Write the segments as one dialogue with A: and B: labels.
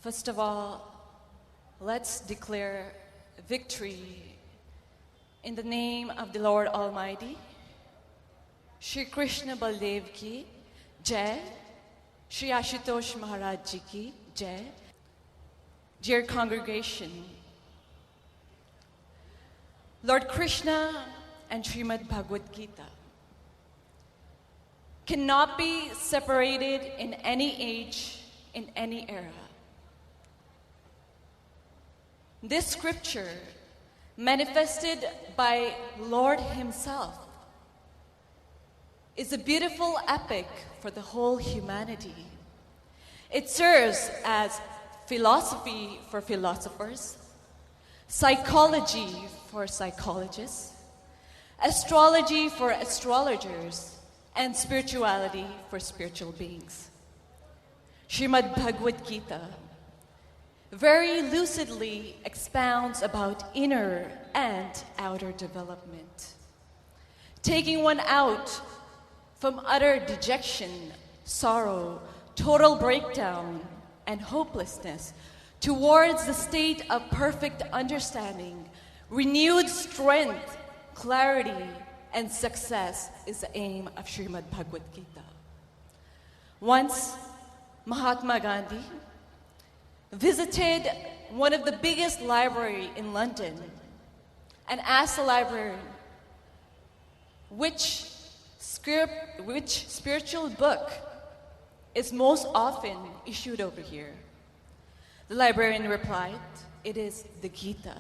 A: First of all, let's declare victory in the name of the Lord Almighty. Shri Krishna Baldev ki Jai, Shri Ashutosh Maharaj ji ki Jai. Dear congregation, Lord Krishna and Srimad BhagvadGita cannot be separated in any age, in any era. This scripture, manifested by Lord Himself, is a beautiful epic for the whole humanity. It serves as philosophy for philosophers, psychology for psychologists, astrology for astrologers, and spirituality for spiritual beings. Srimad BhagvadGita very lucidly expounds about inner and outer development, taking one out from utter dejection, sorrow, total breakdown, and hopelessness towards the state of perfect understanding, renewed strength, clarity, and success is the aim of Srimad BhagvadGita. Once, Mahatma Gandhi visited one of the biggest libraries in London and asked the librarian, which spiritual book is most often issued over here? The librarian replied, it is the Gita.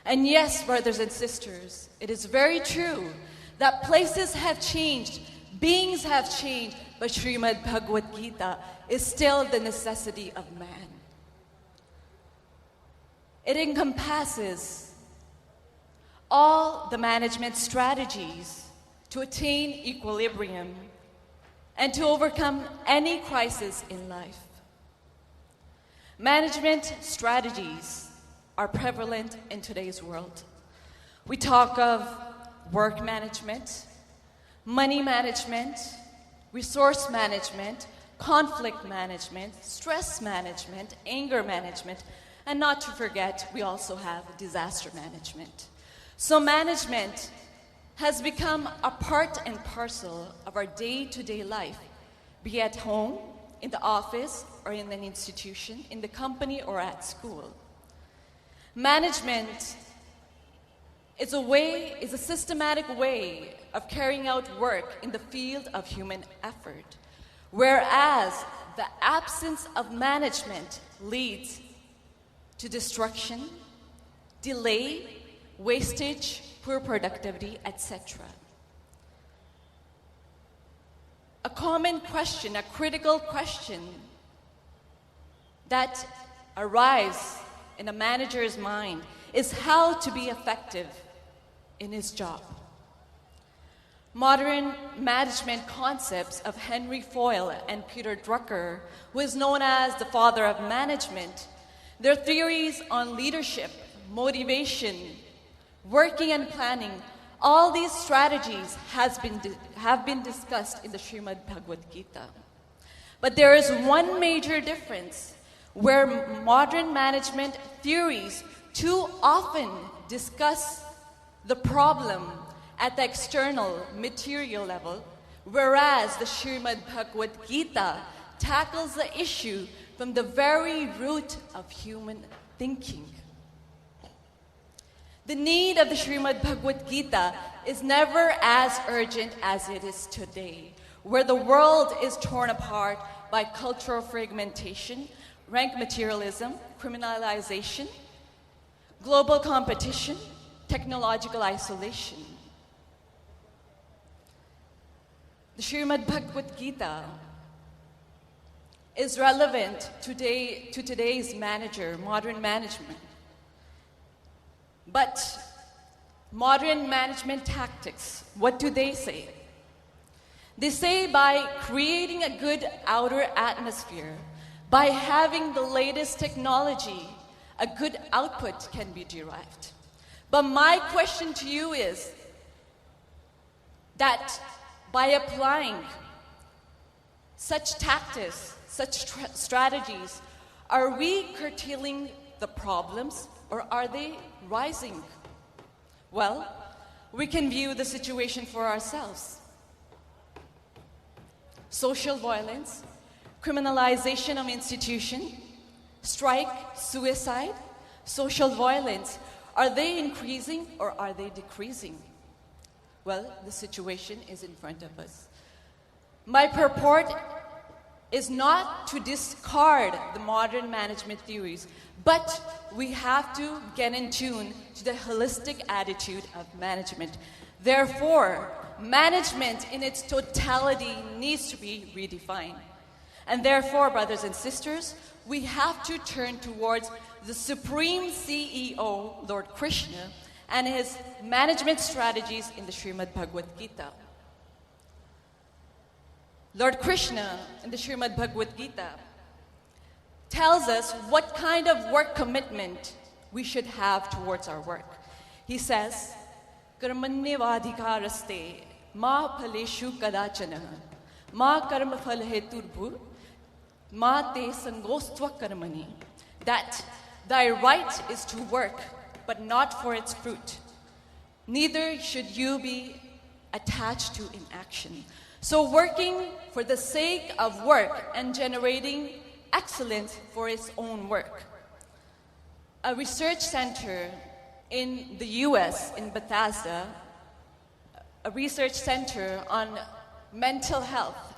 A: And yes, brothers and sisters, it is very true that places have changed, beings have changed, but Srimad BhagvadGita is still the necessity of man. It encompasses all the management strategies to attain equilibrium and to overcome any crisis in life. Management strategies are prevalent in today's world. We talk of work management, money management, resource management, conflict management, stress management, anger management, and not to forget, we also have disaster management. So management has become a part and parcel of our day-to-day life, be it at home, in the office, or in an institution, in the company, or at school. Management is a systematic way of carrying out work in the field of human effort, whereas the absence of management leads to destruction, delay, wastage, poor productivity, etc. A common question, a critical question that arises in a manager's mind is how to be effective in his job. Modern management concepts of Henry Foyle and Peter Drucker, who is known as the father of management, their theories on leadership, motivation, working and planning, all these strategies have been discussed in the Srimad BhagvadGita. But there is one major difference where modern management theories too often discuss the problem at the external material level, whereas the Srimad BhagvadGita tackles the issue from the very root of human thinking. The need of the Srimad BhagvadGita is never as urgent as it is today, where the world is torn apart by cultural fragmentation, rank materialism, criminalization, global competition, technological isolation. The Srimad BhagvadGita is relevant today to today's modern management. But modern management tactics, what do they say? They say by creating a good outer atmosphere, by having the latest technology, a good output can be derived. But my question to you is that by applying such tactics, such strategies, Are we curtailing the problems or are they rising? Well, we can view the situation for ourselves. Social violence, criminalization of institution, strike, suicide, social violence, are they increasing or are they decreasing? Well, the situation is in front of us. My purport is not to discard the modern management theories, but we have to get in tune to the holistic attitude of management. Therefore, management in its totality needs to be redefined. And therefore, brothers and sisters, we have to turn towards the Supreme CEO, Lord Krishna, and his management strategies in the Srimad BhagvadGita. Lord Krishna in the Srimad BhagvadGita tells us what kind of work commitment we should have towards our work. He says, Karmanyavadhikaraste ma phaleshu kadachana ma karma phal heturbu ma te sangostva karmani. That thy right is to work, but not for its fruit. Neither should you be attached to inaction. So working for the sake of work and generating excellence for its own work. A research center in the US, in Bethesda, a research center on mental health,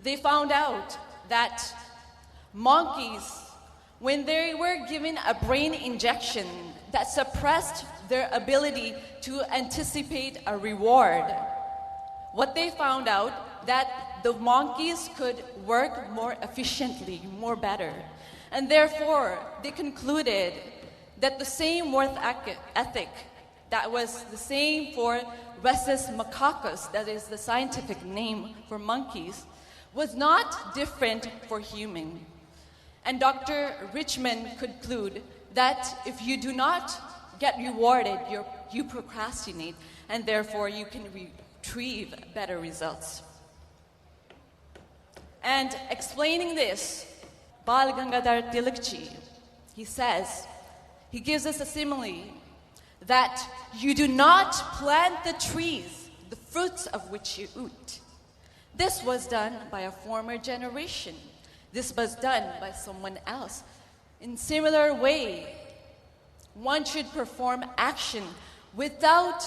A: they found out that monkeys, when they were given a brain injection that suppressed their ability to anticipate a reward, what they found out that the monkeys could work more efficiently, more better. And therefore, they concluded that the same worth ethic that was the same for Rhesus macaques, that is the scientific name for monkeys, was not different for human. And Dr. Richmond concluded that if you do not get rewarded, you procrastinate, and therefore you can retrieve better results. And explaining this, Bal Gangadhar Tilakji, he says, he gives us a simile that you do not plant the trees, the fruits of which you eat. This was done by a former generation. This was done by someone else. In similar way, one should perform action without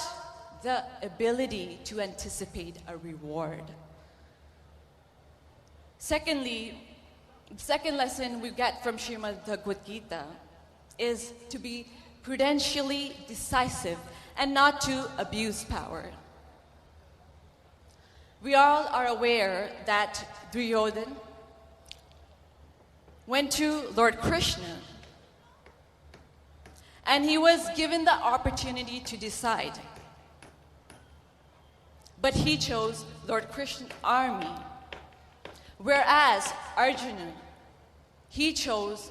A: the ability to anticipate a reward. Secondly, the second lesson we get from Srimad BhagvadGita is to be prudentially decisive and not to abuse power. We all are aware that Duryodhana went to Lord Krishna and he was given the opportunity to decide. But he chose Lord Krishna's army, whereas Arjuna, he chose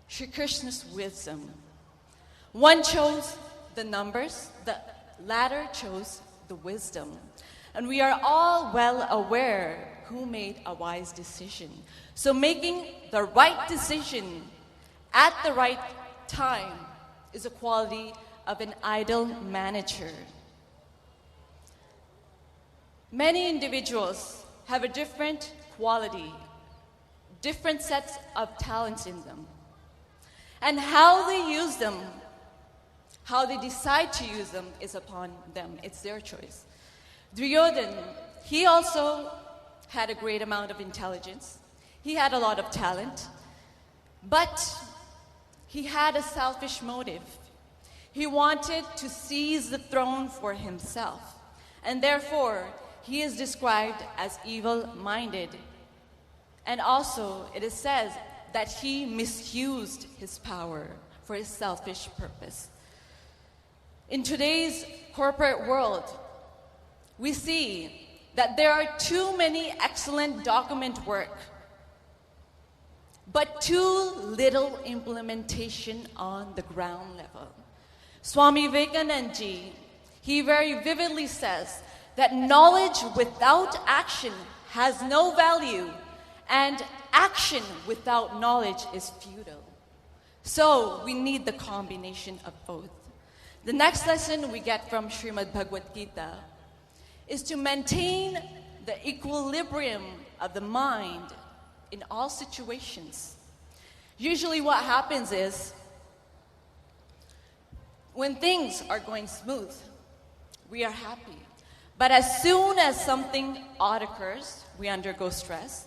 A: Shri Krishna's wisdom. One chose the numbers, the latter chose the wisdom. And we are all well aware who made a wise decision. So making the right decision at the right time is a quality of an ideal manager. Many individuals have a different quality, different sets of talents in them. And how they use them, how they decide to use them is upon them. It's their choice. Duryodhana, he also had a great amount of intelligence. He had a lot of talent. But he had a selfish motive. He wanted to seize the throne for himself. And therefore, he is described as evil-minded. And also, it is said that he misused his power for his selfish purpose. In today's corporate world, we see that there are too many excellent document work, but too little implementation on the ground level. Swami Vivekananda ji, he very vividly says that knowledge without action has no value, and action without knowledge is futile. So we need the combination of both. The next lesson we get from Srimad BhagvadGita is to maintain the equilibrium of the mind in all situations. Usually what happens is, when things are going smooth, we are happy. But as soon as something odd occurs, we undergo stress,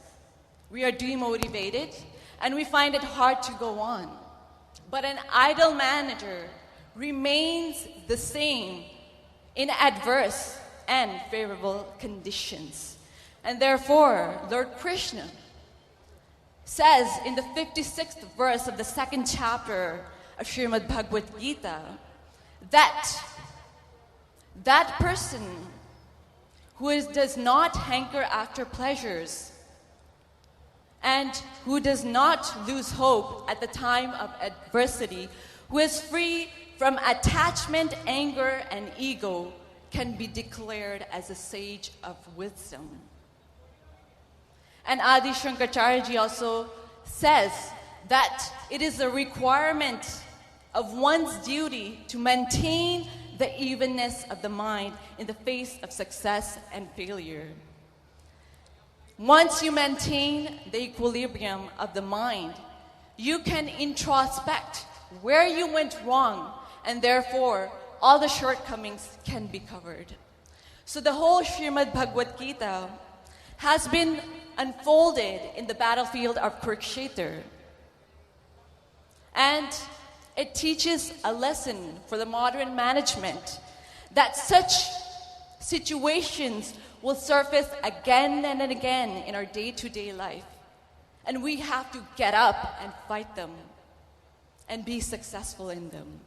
A: we are demotivated, and we find it hard to go on. But an idle manager remains the same in adverse and favorable conditions. And therefore, Lord Krishna says in the 56th verse of the 2nd chapter of Srimad BhagvadGita that that person who does not hanker after pleasures and who does not lose hope at the time of adversity, who is free from attachment, anger, and ego, can be declared as a sage of wisdom. And Adi Shankaracharya also says that it is a requirement of one's duty to maintain the evenness of the mind in the face of success and failure. Once you maintain the equilibrium of the mind, you can introspect where you went wrong, and therefore all the shortcomings can be covered. So the whole Srimad BhagvadGita has been unfolded in the battlefield of Kurukshetra. And it teaches a lesson for the modern management that such situations will surface again and again in our day-to-day life. And we have to get up and fight them and be successful in them.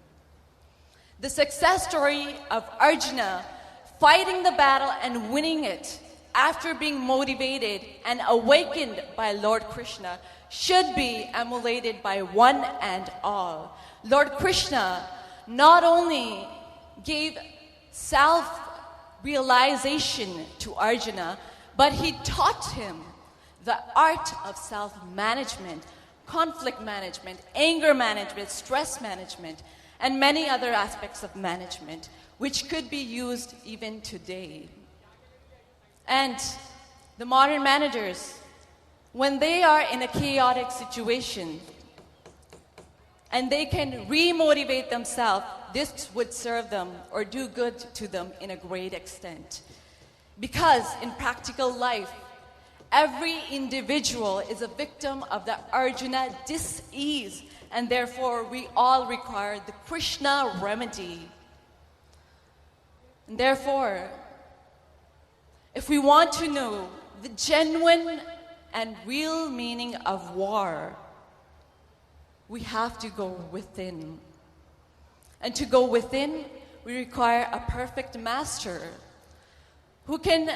A: The success story of Arjuna fighting the battle and winning it after being motivated and awakened by Lord Krishna should be emulated by one and all. Lord Krishna not only gave self-realization to Arjuna, but he taught him the art of self-management, conflict management, anger management, stress management, and many other aspects of management, which could be used even today. And the modern managers, when they are in a chaotic situation and they can re-motivate themselves, this would serve them or do good to them in a great extent. Because in practical life, every individual is a victim of the Arjuna dis-ease, and therefore we all require the Krishna remedy. And therefore, if we want to know the genuine and real meaning of war, we have to go within. And to go within, we require a perfect master who can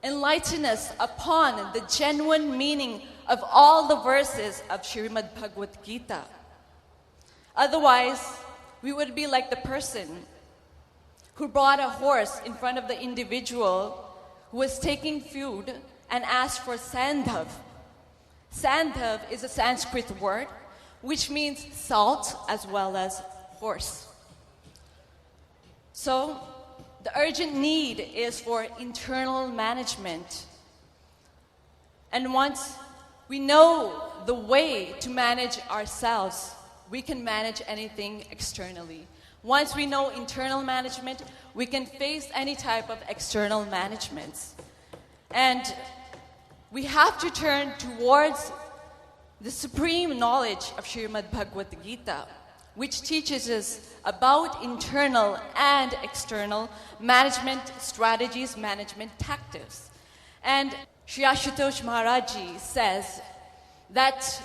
A: enlighten us upon the genuine meaning of all the verses of Srimad BhagvadGita. Otherwise, we would be like the person who brought a horse in front of the individual who was taking food and asked for sandhav. Sandhav is a Sanskrit word which means salt as well as horse. So the urgent need is for internal management. And once we know the way to manage ourselves, we can manage anything externally. Once we know internal management, we can face any type of external managements. And we have to turn towards the supreme knowledge of Srimad BhagvadGita, which teaches us about internal and external management strategies, management tactics. And Shri Ashutosh Maharaj says that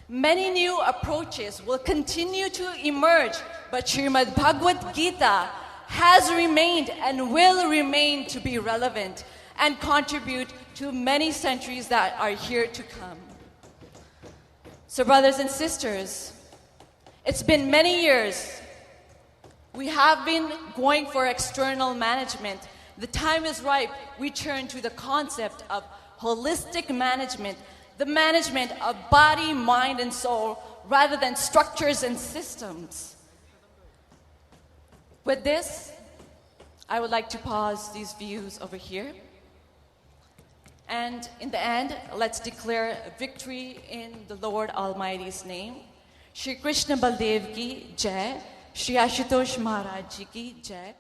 A: many new approaches will continue to emerge, but Srimad BhagvadGita has remained and will remain to be relevant and contribute to many centuries that are here to come. So brothers and sisters, it's been many years. We have been going for external management. The time is ripe. We turn to the concept of holistic management the management of body, mind, and soul, rather than structures and systems. With this, I would like to pause these views over here. And in the end, let's declare victory in the Lord Almighty's name. Shri Krishna Baldev ki Jai, Shri Ashutosh Maharaj ji ki Jai.